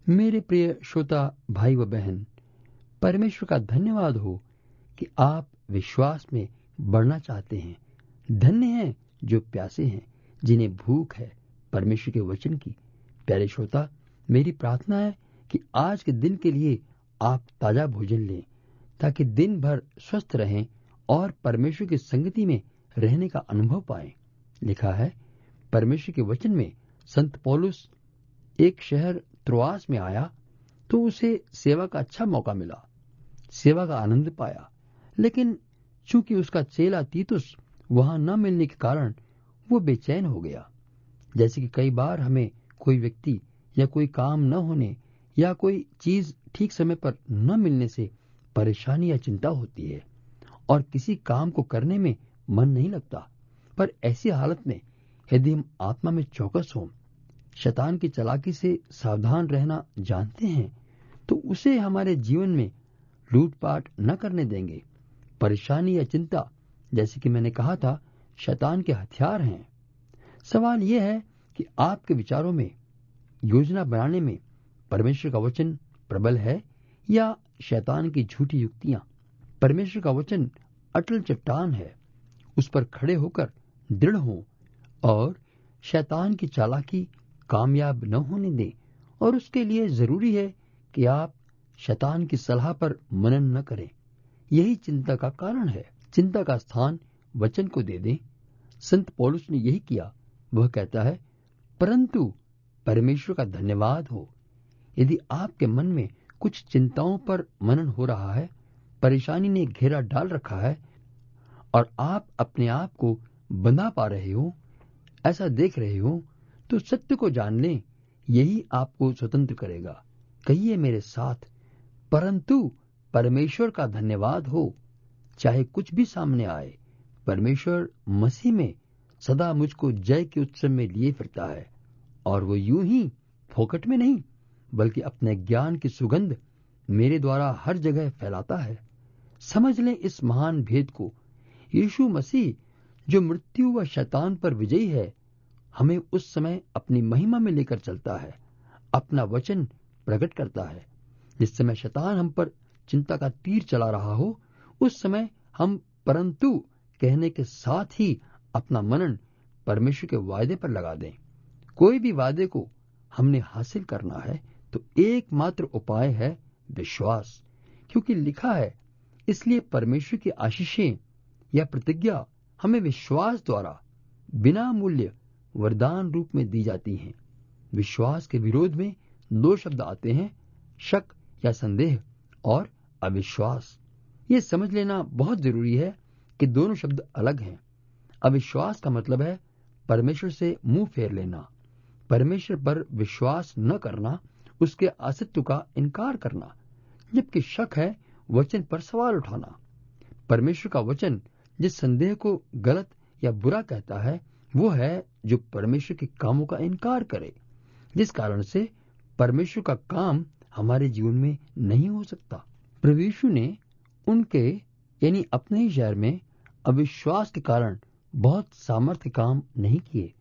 मेरे प्रिय श्रोता भाई व बहन, परमेश्वर का धन्यवाद हो कि आप विश्वास में बढ़ना चाहते हैं। धन्य हैं जो प्यासे हैं, जिन्हें भूख है परमेश्वर के वचन की। प्यारे श्रोता, मेरी प्रार्थना है कि आज के दिन के लिए आप ताजा भोजन लें, ताकि दिन भर स्वस्थ रहें और परमेश्वर की संगति में रहने का अनुभव पाएं। लिखा है परमेश्वर के वचन में, संत पौलुस एक शहर त्रोआस में आया तो उसे सेवा का अच्छा मौका मिला, सेवा का आनंद पाया। लेकिन चूंकि उसका चेला तीतुस वहां न मिलने के कारण वो बेचैन हो गया। जैसे कि कई बार हमें कोई व्यक्ति या कोई काम न होने या कोई चीज ठीक समय पर न मिलने से परेशानी या चिंता होती है और किसी काम को करने में मन नहीं लगता। पर ऐसी हालत में यदि हम आत्मा में चौकस हों, शैतान की चालाकी से सावधान रहना जानते हैं, तो उसे हमारे जीवन में लूटपाट न करने देंगे। परेशानी या चिंता, जैसे कि मैंने कहा था, शैतान के हथियार हैं। सवाल यह है कि आपके विचारों में, योजना बनाने में परमेश्वर का वचन प्रबल है या शैतान की झूठी युक्तियां। परमेश्वर का वचन अटल चट्टान है, उस पर खड़े होकर दृढ़ हों और शैतान की चालाकी कामयाब न होने दें। और उसके लिए जरूरी है कि आप शैतान की सलाह पर मनन न करें। यही चिंता का कारण है। चिंता का स्थान वचन को दे दें। संत पौलुस ने यही किया। वह कहता है, परंतु परमेश्वर का धन्यवाद हो। यदि आपके मन में कुछ चिंताओं पर मनन हो रहा है, परेशानी ने घेरा डाल रखा है और आप अपने आप को बंधा पा रहे हो, ऐसा देख रहे हो, तो सत्य को जान लें, यही आपको स्वतंत्र करेगा। कहिए मेरे साथ, परंतु परमेश्वर का धन्यवाद हो। चाहे कुछ भी सामने आए, परमेश्वर मसीह में सदा मुझको जय के उत्सव में लिए फिरता है, और वो यूं ही फोकट में नहीं, बल्कि अपने ज्ञान की सुगंध मेरे द्वारा हर जगह फैलाता है। समझ लें इस महान भेद को। यीशु मसीह जो मृत्यु व शैतान पर विजयी है, हमें उस समय अपनी महिमा में लेकर चलता है, अपना वचन प्रकट करता है। जिस समय शैतान हम पर चिंता का तीर चला रहा हो, उस समय हम परंतु कहने के साथ ही अपना मनन परमेश्वर के वायदे पर लगा दें। कोई भी वादे को हमने हासिल करना है तो एकमात्र उपाय है विश्वास, क्योंकि लिखा है, इसलिए परमेश्वर की आशीषें या प्रतिज्ञा हमें विश्वास द्वारा बिना मूल्य वरदान रूप में दी जाती हैं। विश्वास के विरोध में दो शब्द आते हैं, शक या संदेह और अविश्वास। ये समझ लेना बहुत जरूरी है कि दोनों शब्द अलग हैं। अविश्वास का मतलब है परमेश्वर से मुंह फेर लेना, परमेश्वर पर विश्वास न करना, उसके अस्तित्व का इनकार करना। जबकि शक है वचन पर सवाल उठाना। परमेश्वर का वचन जिस संदेह को गलत या बुरा कहता है, वो है जो परमेश्वर के कामों का इनकार करे, जिस कारण से परमेश्वर का काम हमारे जीवन में नहीं हो सकता। प्रभु यीशु ने उनके यानी अपने ही शहर में अविश्वास के कारण बहुत सामर्थ्य काम नहीं किए।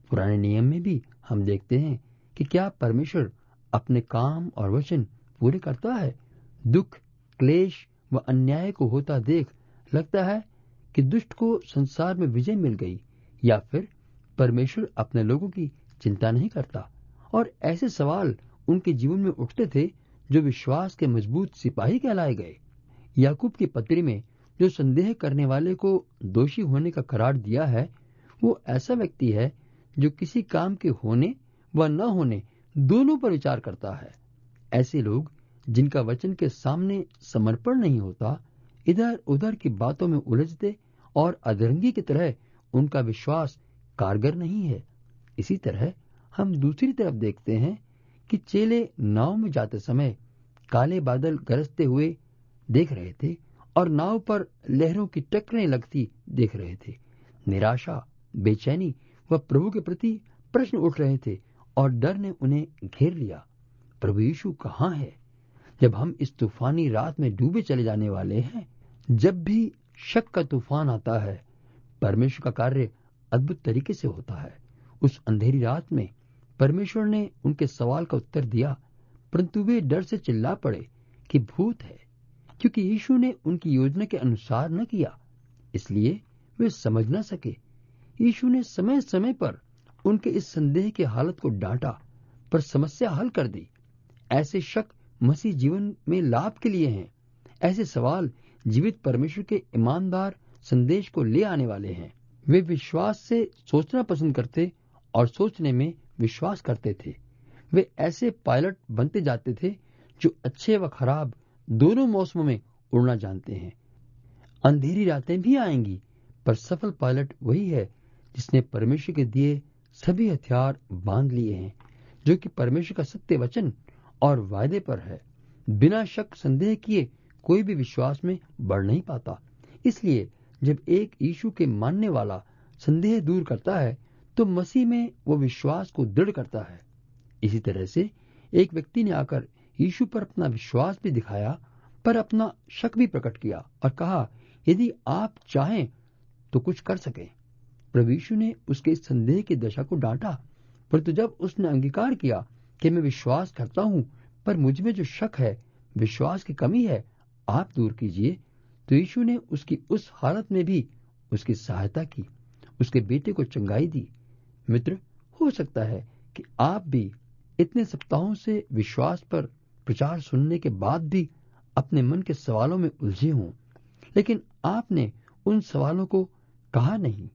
पुराने नियम में भी हम देखते हैं कि क्या परमेश्वर अपने काम और वचन पूरे करता है। दुख, क्लेश व अन्याय को होता देख लगता है कि दुष्ट को संसार में विजय मिल गई, या फिर परमेश्वर अपने लोगों की चिंता नहीं करता। और ऐसे सवाल उनके जीवन में उठते थे जो विश्वास के मजबूत सिपाही कहलाए गए। याकूब की पत्री में जो संदेह करने वाले को दोषी होने का करार दिया है, वो ऐसा व्यक्ति है जो किसी काम के होने व न होने दोनों पर विचार करता है। ऐसे लोग जिनका वचन के सामने समर्पण नहीं होता, इधर उधर की बातों में उलझते और अधरंगी की तरह उनका विश्वास कारगर नहीं है। इसी तरह हम दूसरी तरफ देखते हैं कि चेले नाव में जाते समय काले बादल गरजते हुए देख रहे थे और नाव पर लहरों की टकरें लगती देख रहे थे। निराशा, बेचैनी व प्रभु के प्रति प्रश्न उठ रहे थे और डर ने उन्हें घेर लिया। प्रभु यीशु कहाँ है जब हम इस तूफानी रात में डूबे चले जाने वाले हैं? जब भी शक का तूफान आता है, परमेश्वर का कार्य अद्भुत तरीके से होता है। उस अंधेरी रात में परमेश्वर ने उनके सवाल का उत्तर दिया। परंतु वे डर से चिल्ला पड़े कि भूत है, क्योंकि यीशु ने उनकी योजना के अनुसार न किया, इसलिए वे समझ न सके। यीशु ने समय समय पर उनके इस संदेह की हालत को डांटा, पर समस्या हल कर दी। ऐसे शक मसीह जीवन में लाभ के लिए हैं। ऐसे सवाल जीवित परमेश्वर के ईमानदार संदेश को ले आने वाले हैं। वे विश्वास से सोचना पसंद करते और सोचने में विश्वास करते थे। वे ऐसे पायलट बनते जाते थे जो अच्छे व खराब दोनों मौसमों में उड़ना जानते हैं। अंधेरी रातें भी आएंगी, पर सफल पायलट वही है जिसने परमेश्वर के दिए सभी हथियार बांध लिए हैं, जो कि परमेश्वर का सत्य वचन और वायदे पर है। बिना शक संदेह किए कोई भी विश्वास में बढ़ नहीं पाता। इसलिए जब एक यीशु के मानने वाला संदेह दूर करता है तो मसीह में वो विश्वास को दृढ़ करता है। इसी तरह से एक व्यक्ति ने आकर यीशु पर अपना विश्वास भी दिखाया, पर अपना शक भी प्रकट किया और कहा, यदि आप चाहें तो कुछ कर सकें। प्रभु यीशु ने उसके इस संदेह की दशा को डांटा, परंतु जब उसने अंगीकार किया कि मैं विश्वास करता हूं, पर मुझ में जो शक है, विश्वास की कमी है, आप दूर कीजिए, तो यीशु ने उसकी उस हालत में भी उसकी सहायता की, उसके बेटे को चंगाई दी। मित्र, हो सकता है कि आप भी इतने सप्ताहों से विश्वास पर प्रचार सुनने के बाद भी अपने मन के सवालों में उलझे हों, लेकिन आपने उन सवालों को कहा नहीं,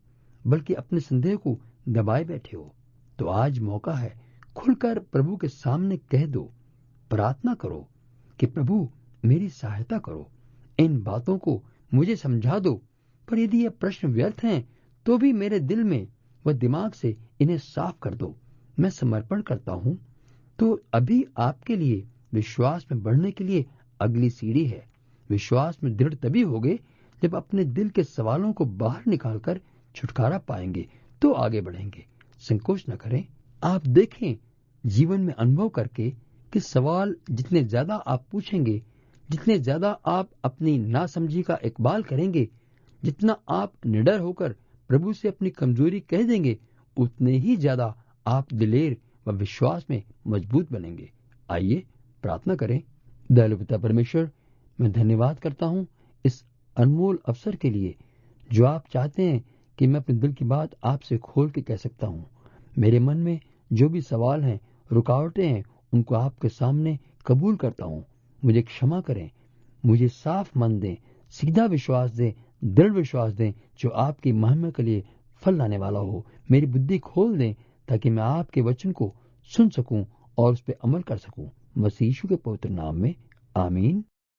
बल्कि अपने संदेह को दबाए बैठे हो। तो आज मौका है, खुलकर प्रभु के सामने कह दो, प्रार्थना करो कि प्रभु मेरी सहायता करो, इन बातों को मुझे समझा दो, पर यदि ये प्रश्न व्यर्थ हैं तो भी मेरे दिल में व दिमाग से इन्हें साफ कर दो। मैं समर्पण करता हूं। तो अभी आपके लिए विश्वास में बढ़ने के लिए अगली सीढ़ी है। विश्वास में दृढ़ तभी होगे जब अपने दिल के सवालों को बाहर निकालकर छुटकारा पाएंगे तो आगे बढ़ेंगे। संकोच न करें। आप देखें जीवन में अनुभव करके कि सवाल जितने ज्यादा आप पूछेंगे, जितने ज्यादा आप अपनी नासमझी का इकबाल करेंगे, जितना आप निडर होकर प्रभु से अपनी कमजोरी कह देंगे, उतने ही ज्यादा आप दिलेर व विश्वास में मजबूत बनेंगे। आइए प्रार्थना करें। दयालु पिता परमेश्वर, मैं धन्यवाद करता हूँ इस अनमोल अवसर के लिए जो आप चाहते हैं कि मैं अपने दिल की बात आपसे खोल के कह सकता हूँ। मेरे मन में जो भी सवाल हैं, रुकावटें हैं, उनको आपके सामने कबूल करता हूँ। मुझे क्षमा करें, मुझे साफ मन दें, सीधा विश्वास दें, दृढ़ विश्वास दें जो आपकी महिमा के लिए फल लाने वाला हो। मेरी बुद्धि खोल दें ताकि मैं आपके वचन को सुन सकूं और उस पर अमल कर सकूं। मसीह यीशु के पवित्र नाम में आमीन।